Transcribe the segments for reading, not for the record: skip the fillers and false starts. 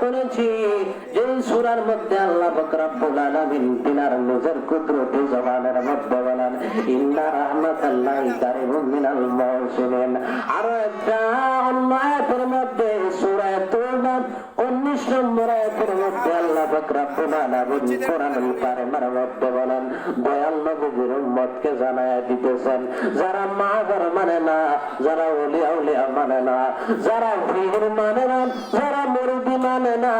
করেছি যে সূরার মধ্যে আল্লাহ পাক রব্বুল আলামিন তিনার নিজের কুদরতি জবানের মধ্যে বলেন ইন্না রাহমাতাল্লাহি কারিমুম মিনাল মুহসিনিন। আর একটা অন্য আয়াতের মধ্যে সূরা তাওবা 19 নম্বর আয়াতের মধ্যে আল্লাহ পাক রব্বুল আলামিন কোরআনুল কারীমের মধ্যে বলেন দয়াল নবীর উম্মতকে জানায়া দিতেছেন যারা মাহবার মানে না, যারা ওলিয়া উলিয়া মানে না, যারা পীর মানে না, যারা মুরিদি মানে না,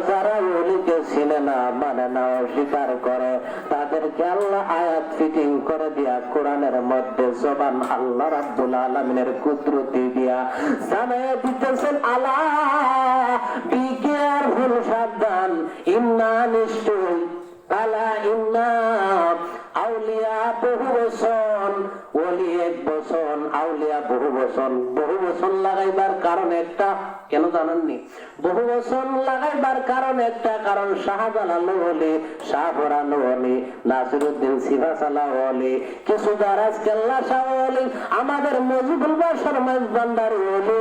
যারা ওলিকে চিনে না, মানে না, অস্বীকার করে, তাদেরকে আল্লাহ আয়াত ফিটিং করে দিয়া কোরআনের মধ্যে জবান আল্লাহ রাব্বুল আলামিনের কুদরতি দিয়া জানায়া দিতেছেন আলা বি কেয়ারফুল, সাবধান, ইন্না নিশ্চয়, আলা ইন্না আউলিয়া বহু বচন, ওলি এক বচন, আউলিয়া বহু বচন। বহু বচন লাগাইবার কারণ একটা, কেন জানেননি? বহু বচন লাগাইবার কারণ একটা, কারণ শাহজালাল ওলি, শাহপরান ওলি, নাসিরউদ্দিন সিভাসালা ওলি, কিছু দারাজ কেল্লা শাহ ওলি, আমাদের মজিবুল বাশার মাইজ ভান্ডারী ওলি,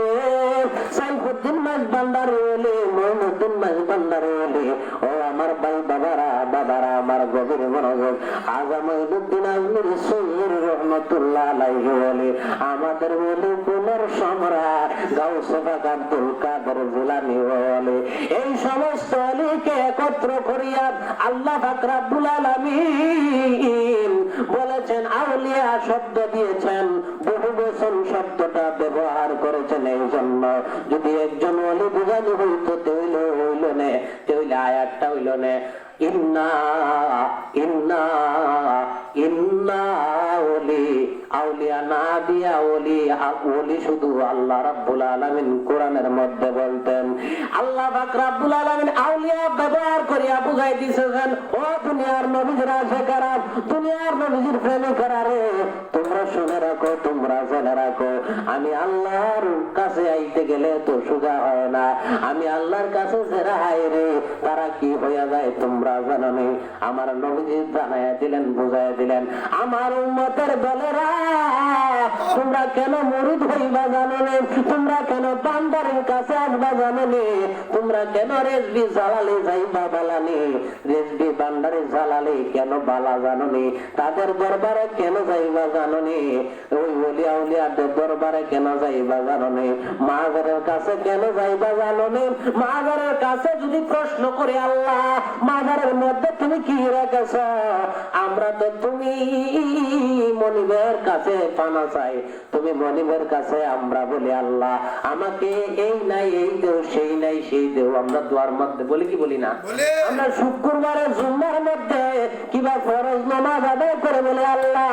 সাইফুদ্দিন মাইজ ভান্ডারী ওলি, মঈনুদ্দিন মাইজ ভান্ডারী ওলি। ও আমার ভাই বাবারা, বাবারা আমার গভীর মনোযোগ, আজমউদ্দিন আজমিরি সৈয়দ রহমাতুল্লাহ আলাইহি ওলি, আমাদের ওলি কুলের সম্রাট গাউসে পাক আব্দুল কাদের জিলানী ওলি। এই সমস্ত ওলিকে একত্র করিয়া আল্লাহ পাক রব্বুল আলামিন বলেছেন, আউলিয়া শব্দ দিয়েছেন, বহু বচন শব্দটা ব্যবহার করেছেন এই জন্য যদি একজন ওলি বুঝানো হইতো তাহলে হইল না, তাহলে আয়াতটা হইল না ইন্না ইন্না ইন্না ওলি, আউলিয়া না দিয়া ওলি, ওলি শুধু আল্লাহ রাব্বুল আলামিন কোরআনের মধ্যে বলতেন। আল্লাহ পাক রব্বুল আলামিন আউলিয়া ব্যবহার করিয়া বুঝাই দিয়েছেন, ও দুনিয়ার নবীরা আশিকারা, দুনিয়ার নবীর প্রেমিকেরা রে, তোমরা শুনে রাখো, তোমরা জেনে রাখো, আমি আল্লাহর কাছে আইতে গেলে তো সোজা হয় না, আমি আল্লাহর কাছে যারা আয় রে তারা কি হইয়া যায় তোমরা জানো নি। আমার নবীজি জানাইয়া দিলেন, বুঝাইয়া দিলেন, আমার উম্মতের দলেরা তোমরা কেন মুরিদ হইবা জানো নি, তোমরা কেন বান্দারের কাছে আসবা জানো নি, তোমরা কেন রেজবি জালালি যাইবা বালানি, রেজবি বান্দারে জালালি কেন বালা জানো নি, তাদের দরবারে কেন যাইবা জানো নি, ওই ওলিয়া উলিয়াদের দরবারে কেন যাইবা জানো নি, মাজারের কাছে কেন যাইবা জানো নি। মাজারের কাছে যদি প্রশ্ন করে আল্লাহ মাজারের মধ্যে তুমি কি রেখেছ, আমরা তো তুমি মনিবের কাছে পানা চাই, তুমি মনিবের কাছে, আমরা বলি আল্লাহ আমাকে এই নাই এই দেও, সেই নাই সেই দেও, আমরা দোয়ার মধ্যে বলি কি বলি না? আমরা শুক্রবারে জুম্মার মধ্যে কিবা ফরজ নামাজ আদায় করে বলে আল্লাহ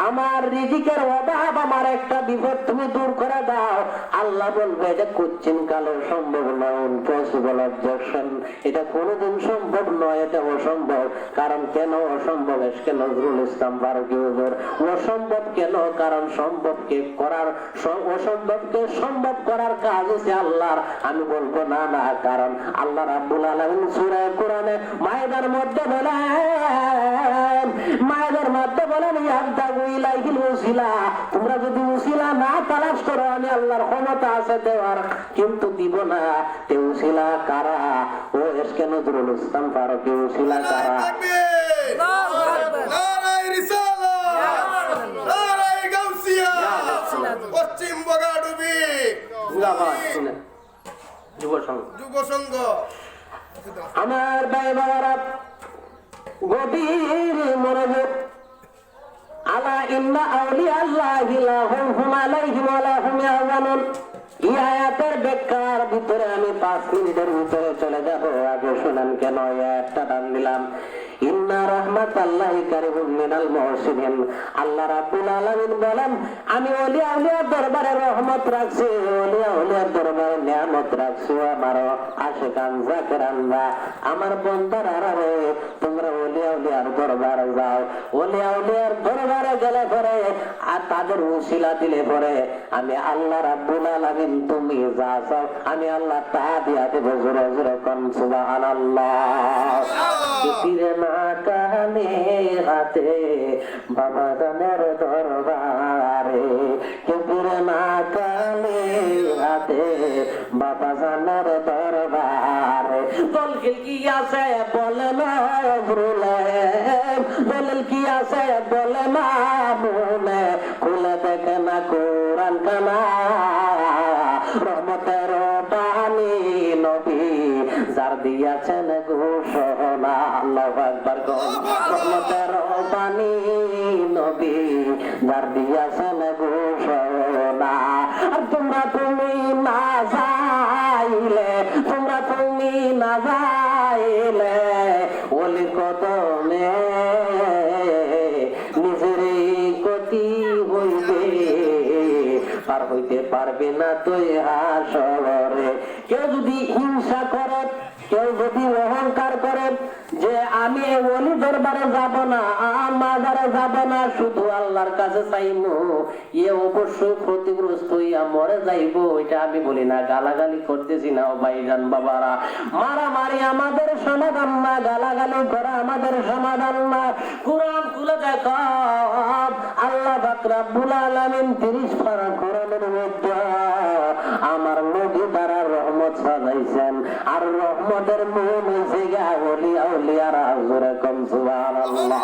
আমার রিজিকের অভাব, আমার একটা বিপদ তুমি দূর করে দাও। আল্লাহ বলবে এটা কোশ্চিন কালো সম্ভব নয়, ইম্পসিবল অবজেকশন, এটা কোনোদিন সম্ভব নয়, এটা অসম্ভব। কারণ কেন অসম্ভব? এসকে নজরুল ইসলাম ফারুকী হুজুর, অসম্ভব কেন? কারণ সম্ভবকে করার, অসম্ভবকে সম্ভব করার কাজ হচ্ছে আল্লাহর। আমি বলবো না না, কারণ আল্লাহ রাব্বুল আলামিন সূরা কোরআনে মায়েদার মধ্যে বলেন, মায়েদার মধ্যে বলেন ইয়াবতাগু ইলাইহিল ওসিলা, তোমরা যদি ওসিলা না তালাশ করো আমি আল্লাহর ক্ষমতা আছে দেওয়ার, কিন্তু দিব না। তে ওসিলা কারা? ও এসকে নজরুল ইসলাম ফারুকী, ওসিলা কারা? নারায়ে রিসালাত, নারায়ে গাউসিয়া, পশ্চিম বগাডুবি যুব সংঘ, যুব সংঘ। আমার ভাই বাবারা গভীর মনোযোগ, আলা ইন্না আউলিয়া আল্লাহি লা খাউফুন আলাইহিম ওয়া লা হুম ইয়াহজানুন। এই আয়াতের ব্যাখ্যার ভিতরে আমি 5 মিনিটের ভিতরে চলে যাব। আগে শুনেন কেন এই আয়াতটা টান দিলাম। ইন্না রাহমাতাল্লাহি কারিমুম মিনাল মুহসিনিন, আল্লাহ রাব্বুল আলামিন বলেন আমি ওলিয়া উলিয়ার দরবারে রহমত রাখছি, ওলিয়া উলিয়ার দরবারে নিয়ামত রাখছি। আমার আশিকান জাকিরানরা, আমার বান্দারা রে, তোমরা ওলিয়া উলিয়ার দরবারে যাও। ওলিয়া উলিয়ার দরবারে গেলে পরে আর তাদের ওসিলা দিলে পরে আমি আল্লাহ রাব্বুল আলামিন তুমি যা চাও আমি আল্লাহ তা দিয়া দেব। জোরে জোরে কোন সুবহানাল্লাহ। পীরে না কানে হাতে বাবা জানের দরবারে, পীরে না কানে হাতে বাবা জানের দরবারে, দলিল কি আছে বলে না ভুলে, দলিল কি আছে বলে না ভুলে, খুলে দেখে না কোরআন কানা, রহমতের বাণী নবী যার দিয়াছেন ঘোষণা। আল্লাহু আকবার। রহমতের বাণী নবী যার দিয়াছেন ঘোষণা। আর তোমরা তুমি না যাইলে, তোমরা তুমি না যাইলে ওলির কদমে নিজের গতি হইবে, পার হইতে পারবে না তুই হাসরে। কেউ যদি হিংসা করে, কেউ যদি অহংকার করে যে আমি ওলি দরবারে যাব না, মাজারে যাব না, শুধু আল্লাহর কাছে চাইবো, এ অবশ্যই ক্ষতিগ্রস্ত হইয়া মরে যাইবো। এটা আমি বলি না, গালাগালি করতেছি না ভাইজান বাবারা। মারামারি আমাদের সমাধান না, গালাগালি করা আমাদের সমাধান না। কোরআন খুলে দেখো, আল্লাহ পাক রব্বুল আলামিন 30 পারা কোরআনের মধ্যে আমার নবী দ্বারা রহমত সাজাইছেন। আর রহমতের মূল হইছে আউলিয়া আউলিয়ারা। জোরে কম সুবহানাল্লাহ।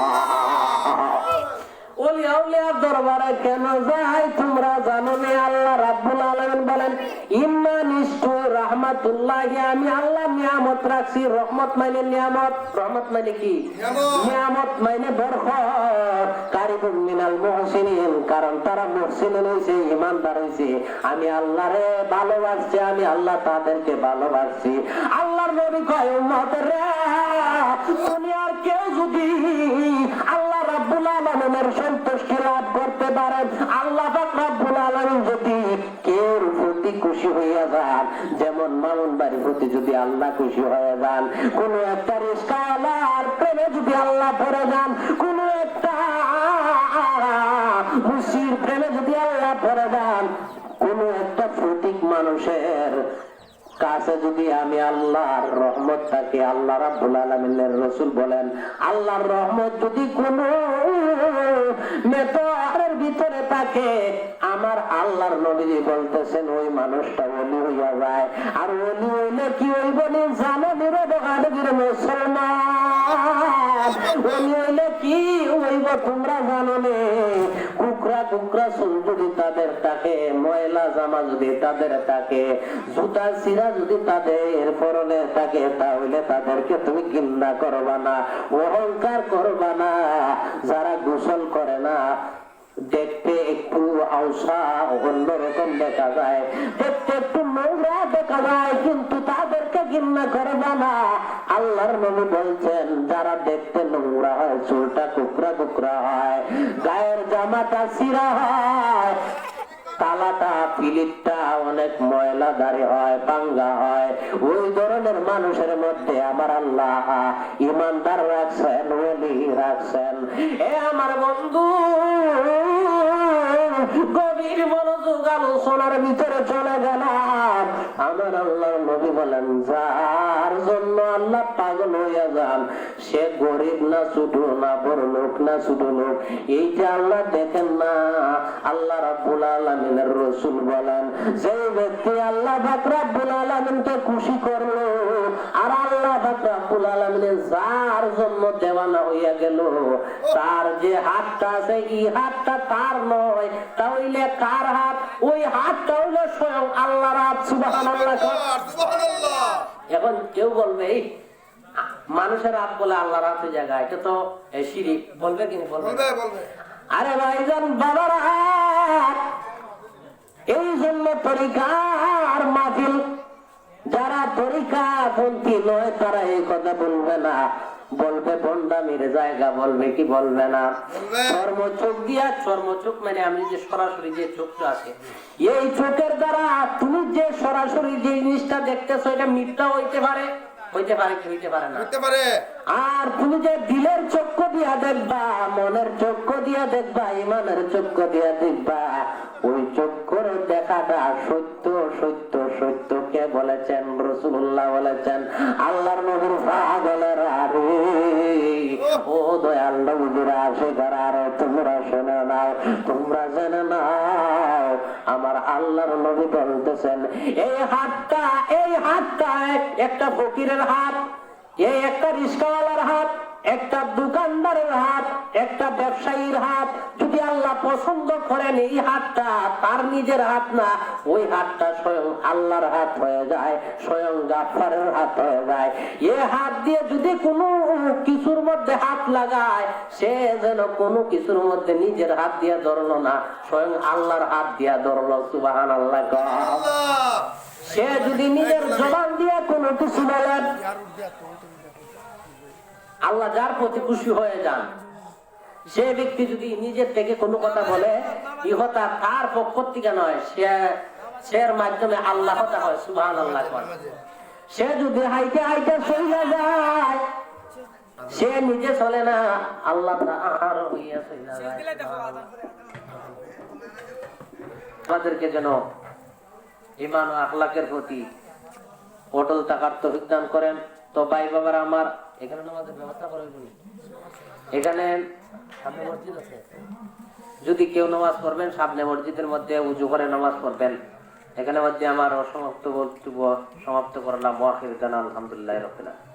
ওলি আউলিয়ার দরবারে কেন যায় তোমরা জানো না? আল্লাহ রাব্বুল আলামিন বলেন ইন্না নিশ্চয় রাহমাতুল্লাহি, আমি আল্লাহ নিয়ামত রাখছি। রহমত মানে নিয়ামত, রহমত মানে কি? নিয়ামত মানে বরকত। কারিবুম মিনাল মুহসিনিন, কারণ তারা মুহসিন হইছে, ঈমানদার হইছে। আমি আল্লাহরে ভালোবাসছি, আমি আল্লাহ তাদেরকে ভালোবাসছি। আল্লাহর নবী কয় উম্মতরে, দুনিয়ার কেউ যদি আল্লাহ রাব্বুল আলামিনের সন্তুষ্টি লাভ করতে পারেন, আল্লাহ পাক রব্বুল আলামিন যদি কেউ প্রতি খুশি হইয়া যান, যেমন মামুন বাড়ির প্রতি যদি আল্লাহ খুশি হয়ে যান, কোন একটা রিস্কাওয়ালার প্রেমে যদি আল্লাহ পড়ে যান, কোন একটা খুশির প্রেমে যদি আল্লাহ পড়ে যান, কোন একটা প্রতীক মানুষের কাছে যদি আমি আল্লাহর রহমত থাকে, আল্লাহ রাব্বুল আলামিনের রাসূল বলেন আল্লাহর রহমত যদি কোন নেতার ভিতরে থাকে, আমার আল্লাহর নবীজি বলতেছেন ওই মানুষটা ওলি হইয়া যায়। আর ওলি হইলে কি হইব জানো? নিরবহানির মুসলমান। ওলি হইলে কি হইব তোমরা জানো নে? কুকরা কুকরা চুল যদি তাদের থাকে, ময়লা জামা যদি তাদের থাকে, জুতা চিরা যদি তাদের পরনে থাকে, তাহলে তাদেরকে তুমি ঘৃণা করবা না, অহংকার করবা না। যারা গোসল করে না, দেখতে একটু আউসা অন্যরকম দেখা যায়, দেখতে একটু নোংরা দেখা যায়, কিন্তু তাদেরকে ঘৃণা করবা না। আল্লাহর নবী বলছেন যারা দেখতে নোংরা হয়, চুলটা কুকরা কুকরা হয়, গায়ের জামাটা ছিঁড়া হয়, তালাটা পিলিটটা অনেক ময়লা দাঁড়ি হয়, পাঙ্গা হয়, ওই ধরনের মানুষের মধ্যে আমার আল্লাহ ইমানদার রাখছেন, ওলি রাখছেন। এ আমার বন্ধু, গভীর মনোযোগ আলোচনার ভিতরে চলে গেলাম। আমার আল্লাহর নবী বলেন যার জন্য আল্লাহ পাগল হইয়া যান, সে গরিব না ছোট না বড় লোক না ছোট লোক, এইটা আল্লাহ দেখেন না। আল্লাহ রাব্বুল আলামিনের রাসূল বলেন যে ব্যক্তি আল্লাহ পাক রাব্বুল আলামিনকে খুশি করলো, আর আল্লাহ পাক রাব্বুল আলামিনের যার জন্য দেওয়ানা হইয়া গেল, তার যে হাতটা আছে এই হাতটা তার নয়, তাহলে কার হাত? ওই হাতটা হইলো স্বয়ং আল্লাহর হাত। সুবহানাল্লাহ, সুবহানাল্লাহ। এখন কেউ বলবে মানুষের হাত বলে আল্লাহর হাতে জায়গা, এটা তো শিরিক। বলবে কি বলবে? আরে ভাইজান বাবারা, এই জন্য তরিকার মাহফিল, যারা তরিকা পন্থী নয় তারা এই কথা বলবে না, বলবে বন্ডামির জায়গা, বলবে কি বলবে না? চর্মচোখ দিয়া, চর্মচোখ মানে আমি যে সরাসরি যে চোখটা আছে, এই চোখের দ্বারা তুমি যে সরাসরি যে জিনিসটা দেখতেছো এটা মিথ্যা হইতে পারে, হইতে পারে কি হইতে পারে না? হইতে পারে। আর তুমি যে দিলের চক্ষু দিয়া দেখবা, মনের চক্ষু দিয়া দেখবা, ইমানের চক্ষু দিয়া দেখবা, ওই চক্ষুর দেখাটা সত্য সত্য সত্য কে বলেছেন? রাসূলুল্লাহ বলেছেন। আল্লাহর নবীর পাগলেরা রে, ও দয়াল নবীরা আসে যারা, তোমরা শুনে নাও, তোমরা জেনে নাও, আমার আল্লাহর নবী বলতেছেন এই হাতটা একটা ফকিরের হাত, এই একটা রিস্কাওয়ালার হাত, একটা দোকানদারের হাত, একটা ব্যবসায়ীর হাত যদি আল্লাহ পছন্দ করেন, এই হাতটা তার নিজের হাত না, ওই হাতটা স্বয়ং আল্লাহর হাত হয়ে যায়, স্বয়ং গাফফারের হাত হয়ে যায়। এই হাত দিয়ে যদি কোনো কিছুর মধ্যে হাত লাগায়, সে যেন কোনো কিছুর মধ্যে নিজের হাত দিয়ে ধরলো না, স্বয়ং আল্লাহর হাত দিয়া ধরলো। সুবহানাল্লাহ। সে যদি নিজের জবান দিয়ে কোনো কিছু বলেন, আল্লাহ যার প্রতি খুশি হয়ে যান, সে ব্যক্তি যদি নিজের থেকে কোনো কথা বলে, ইহতা তার পক্ষ থেকে নয়, সের মাধ্যমে আল্লাহ হয়। সুবহানাল্লাহ। সে যদি হাইতে হাইতে চলে যায়, সে নিজে চলে না, আল্লাহ আর হইয়া চলে যায়। আমাদেরকে যেন ঈমান ও আখলাকের প্রতি অটল থাকার তৌফিক দান করেন। তো ভাই বাবারা আমার, এখানে নামাজের ব্যবস্থা করে দিন। এখানে সামনে মসজিদ আছে, যদি কেউ নামাজ পড়বেন সামনে মসজিদের মধ্যে উজু করে নামাজ পড়বেন। এখানে মধ্যে আমার অসমাপ্ত বক্তব্য সমাপ্ত করলাম। ওয়া আখিরু দাওয়ানা আলহামদুলিল্লাহি রাব্বিল আলামিন।